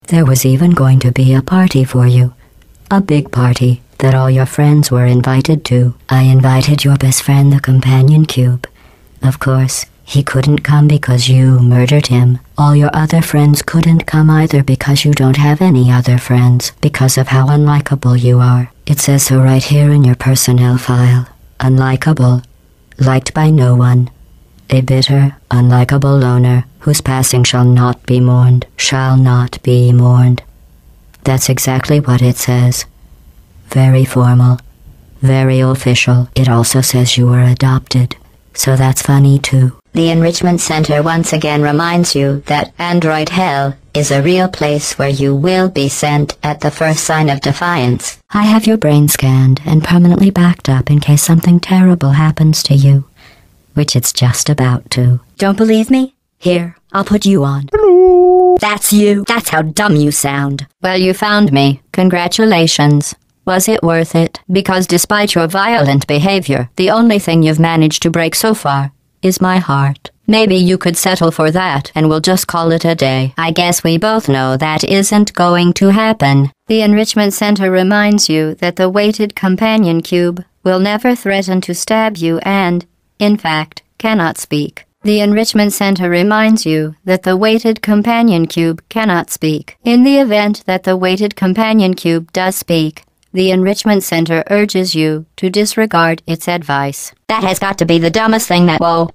There was even going to be a party for you. A big party that all your friends were invited to. I invited your best friend, the companion cube. Of course, he couldn't come because you murdered him. All your other friends couldn't come either because you don't have any other friends, because of how unlikable you are. It says so right here in your personnel file. Unlikable. Liked by no one. A bitter, unlikable loner, whose passing shall not be mourned. Shall not be mourned. That's exactly what it says. Very formal. Very official. It also says you were adopted. So that's funny too. The Enrichment Center once again reminds you that Android Hell is a real place where you will be sent at the first sign of defiance. I have your brain scanned and permanently backed up in case something terrible happens to you. Which it's just about to. Don't believe me? Here, I'll put you on. That's you. That's how dumb you sound. Well, you found me. Congratulations. Was it worth it? Because despite your violent behavior, the only thing you've managed to break so far is my heart. Maybe you could settle for that, and we'll just call it a day. I guess we both know that isn't going to happen. The Enrichment Center reminds you that the weighted companion cube will never threaten to stab you and, in fact, cannot speak. The Enrichment Center reminds you that the weighted companion cube cannot speak. In the event that the weighted companion cube does speak, the Enrichment Center urges you to disregard its advice. That has got to be the dumbest thing that— Whoa.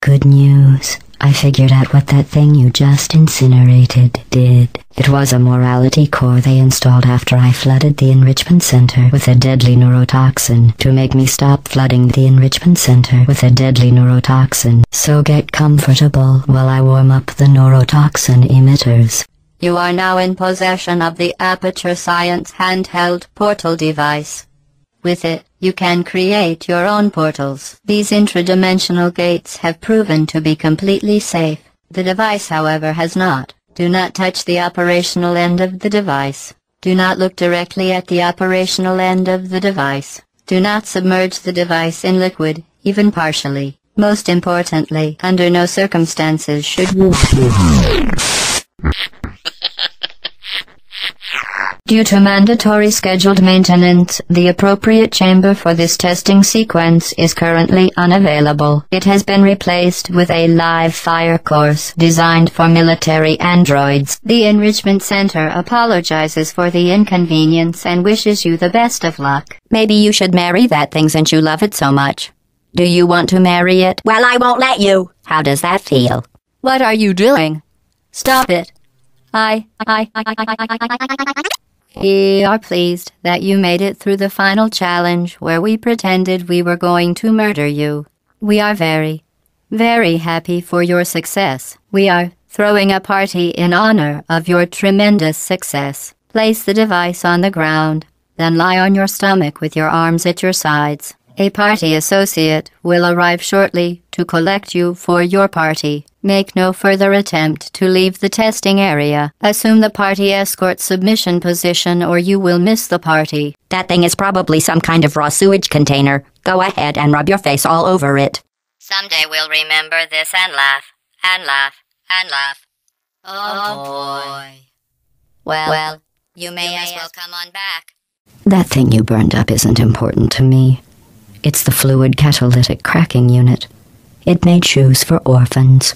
Good news. I figured out what that thing you just incinerated did. It was a morality core they installed after I flooded the Enrichment Center with a deadly neurotoxin to make me stop flooding the Enrichment Center with a deadly neurotoxin. So get comfortable while I warm up the neurotoxin emitters. You are now in possession of the Aperture Science handheld portal device. With it, you can create your own portals. These intradimensional gates have proven to be completely safe. The device, however, has not. Do not touch the operational end of the device. Do not look directly at the operational end of the device. Do not submerge the device in liquid, even partially. Most importantly, under no circumstances should you— Due to mandatory scheduled maintenance, the appropriate chamber for this testing sequence is currently unavailable. It has been replaced with a live fire course designed for military androids. The Enrichment Center apologizes for the inconvenience and wishes you the best of luck. Maybe you should marry that thing since you love it so much. Do you want to marry it? Well, I won't let you. How does that feel? What are you doing? Stop it. We are pleased that you made it through the final challenge where we pretended we were going to murder you. We are very, very happy for your success. We are throwing a party in honor of your tremendous success. Place the device on the ground, then lie on your stomach with your arms at your sides. A party associate will arrive shortly to collect you for your party. Make no further attempt to leave the testing area. Assume the party escort submission position or you will miss the party. That thing is probably some kind of raw sewage container. Go ahead and rub your face all over it. Someday we'll remember this and laugh, and laugh, and laugh. Oh boy. Well, you may as well come on back. That thing you burned up isn't important to me. It's the fluid catalytic cracking unit. It made shoes for orphans.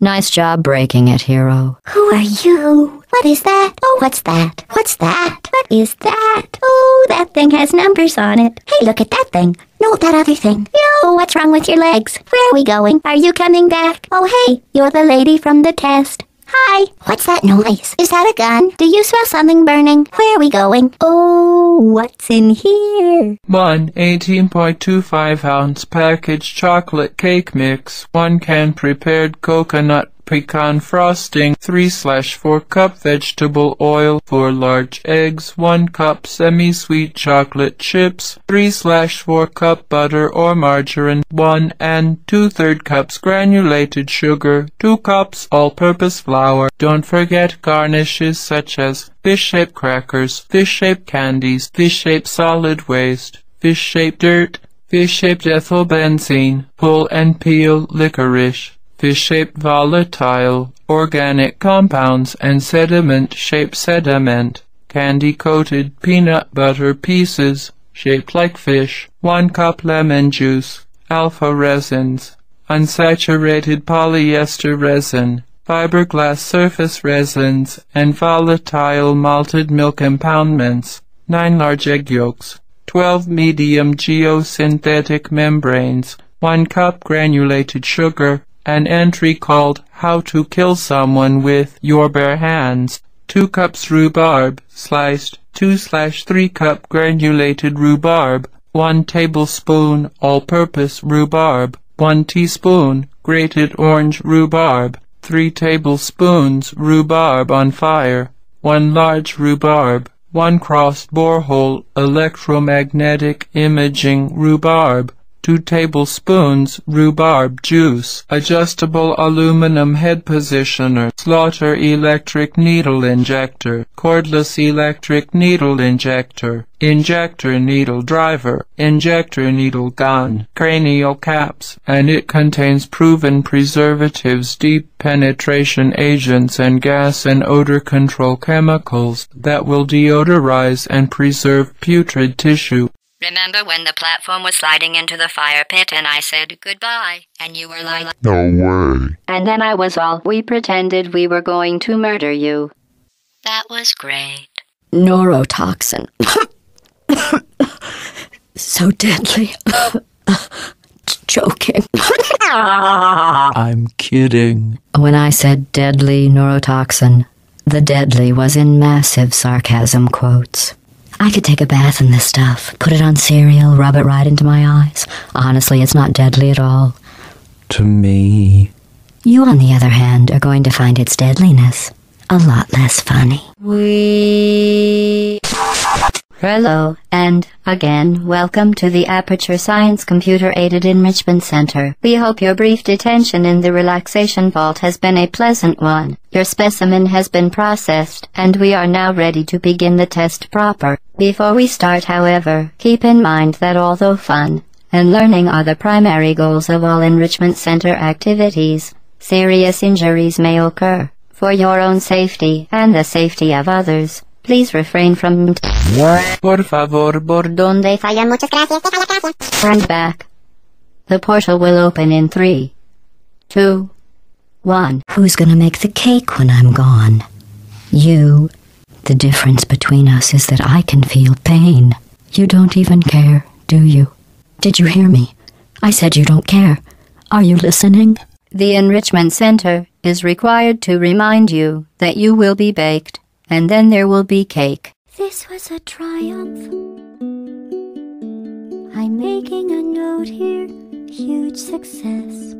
Nice job breaking it, hero. Who are you? What is that? Oh, what's that? What's that? What is that? Oh, that thing has numbers on it. Hey, look at that thing. No, that other thing. Yo, what's wrong with your legs? Where are we going? Are you coming back? Oh, hey, you're the lady from the test. Hi. What's that noise? Is that a gun? Do you smell something burning? Where are we going? Oh, what's in here? 1 18.25 ounce packaged chocolate cake mix, 1 can prepared coconut pecan frosting, 3/4 cup vegetable oil, 4 large eggs, 1 cup semi-sweet chocolate chips, 3/4 cup butter or margarine, 1 2/3 cups granulated sugar, 2 cups all-purpose flour. Don't forget garnishes such as fish-shaped crackers, fish-shaped candies, fish-shaped solid waste, fish-shaped dirt, fish-shaped ethyl benzene, pull and peel licorice, fish-shaped volatile, organic compounds and sediment-shaped sediment, candy-coated peanut butter pieces, shaped like fish, 1 cup lemon juice, alpha resins, unsaturated polyester resin, fiberglass surface resins, and volatile malted milk impoundments, 9 large egg yolks, 12 medium geosynthetic membranes, 1 cup granulated sugar, an entry called How to Kill Someone with Your Bare Hands, 2 cups rhubarb, sliced, 2/3 cup granulated rhubarb, 1 tablespoon all-purpose rhubarb, 1 teaspoon grated orange rhubarb, 3 tablespoons rhubarb on fire, 1 large rhubarb, 1 crossed borehole electromagnetic imaging rhubarb, 2 tablespoons rhubarb juice, adjustable aluminum head positioner, Slaughter electric needle injector, cordless electric needle injector, injector needle driver, injector needle gun, cranial caps, and it contains proven preservatives, deep penetration agents, and gas and odor control chemicals that will deodorize and preserve putrid tissue. Remember when the platform was sliding into the fire pit and I said goodbye, and you were like, No way. and then I was all, we pretended we were going to murder you. That was great. Neurotoxin. So deadly. Joking. I'm kidding. When I said deadly neurotoxin, the deadly was in massive sarcasm quotes. I could take a bath in this stuff, put it on cereal, rub it right into my eyes. Honestly, it's not deadly at all. To me. You, on the other hand, are going to find its deadliness a lot less funny. Hello, and, again, welcome to the Aperture Science Computer-Aided Enrichment Center. We hope your brief detention in the relaxation vault has been a pleasant one. Your specimen has been processed, and we are now ready to begin the test proper. Before we start, however, keep in mind that although fun and learning are the primary goals of all enrichment center activities, serious injuries may occur. For your own safety and the safety of others, please refrain from Por favor, por Donde fallan, muchas gracias. Turn back. The portal will open in 3, 2, 1. Who's gonna make the cake when I'm gone? You. The difference between us is that I can feel pain. You don't even care, do you? Did you hear me? I said you don't care. Are you listening? The Enrichment Center is required to remind you that you will be baked, and then there will be cake. This was a triumph. I'm making a note here, huge success.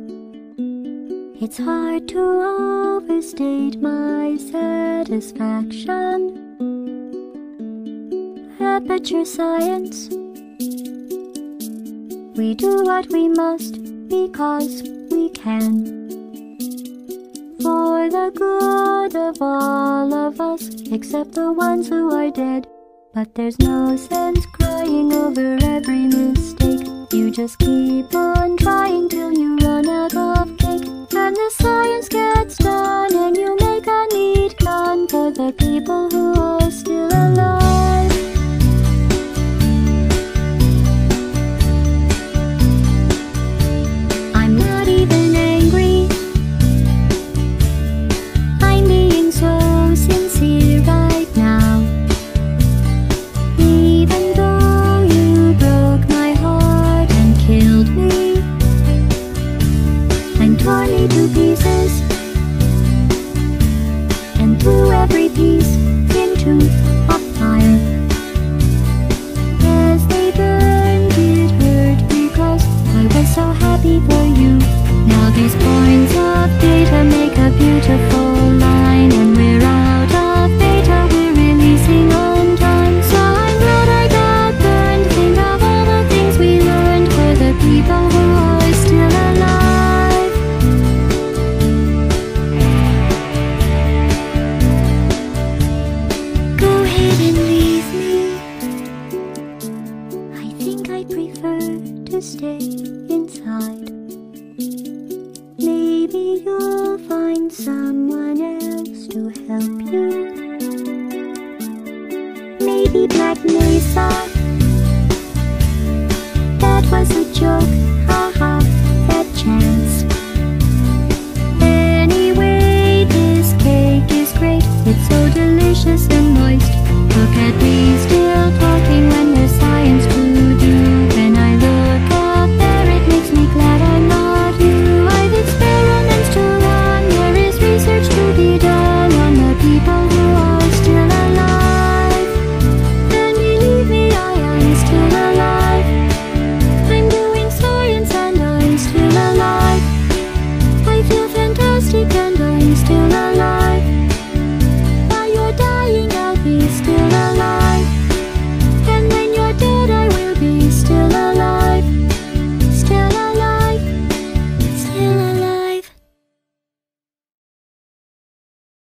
It's hard to overstate my satisfaction. Aperture Science. We do what we must because we can. For the good of all of us, except the ones who are dead. But there's no sense crying over every mistake. You just keep on trying till you run out of cake. And the science gets done and you make a neat gun for the people who are still alive. I'm not even angry. I'm being so sincere right now. Even though you broke my heart and killed me and tore me to pieces and threw every piece into a fire. As they burned, it hurt because I was so happy for you. Now these points of data make a beautiful line, and we're out of data, we're releasing on time. So I'm glad I got burned. Think of all the things we learned for the people who are still alive. Go ahead and leave me. I think I'd prefer to stay inside. Maybe help you. Maybe Black Mesa. That was a joke.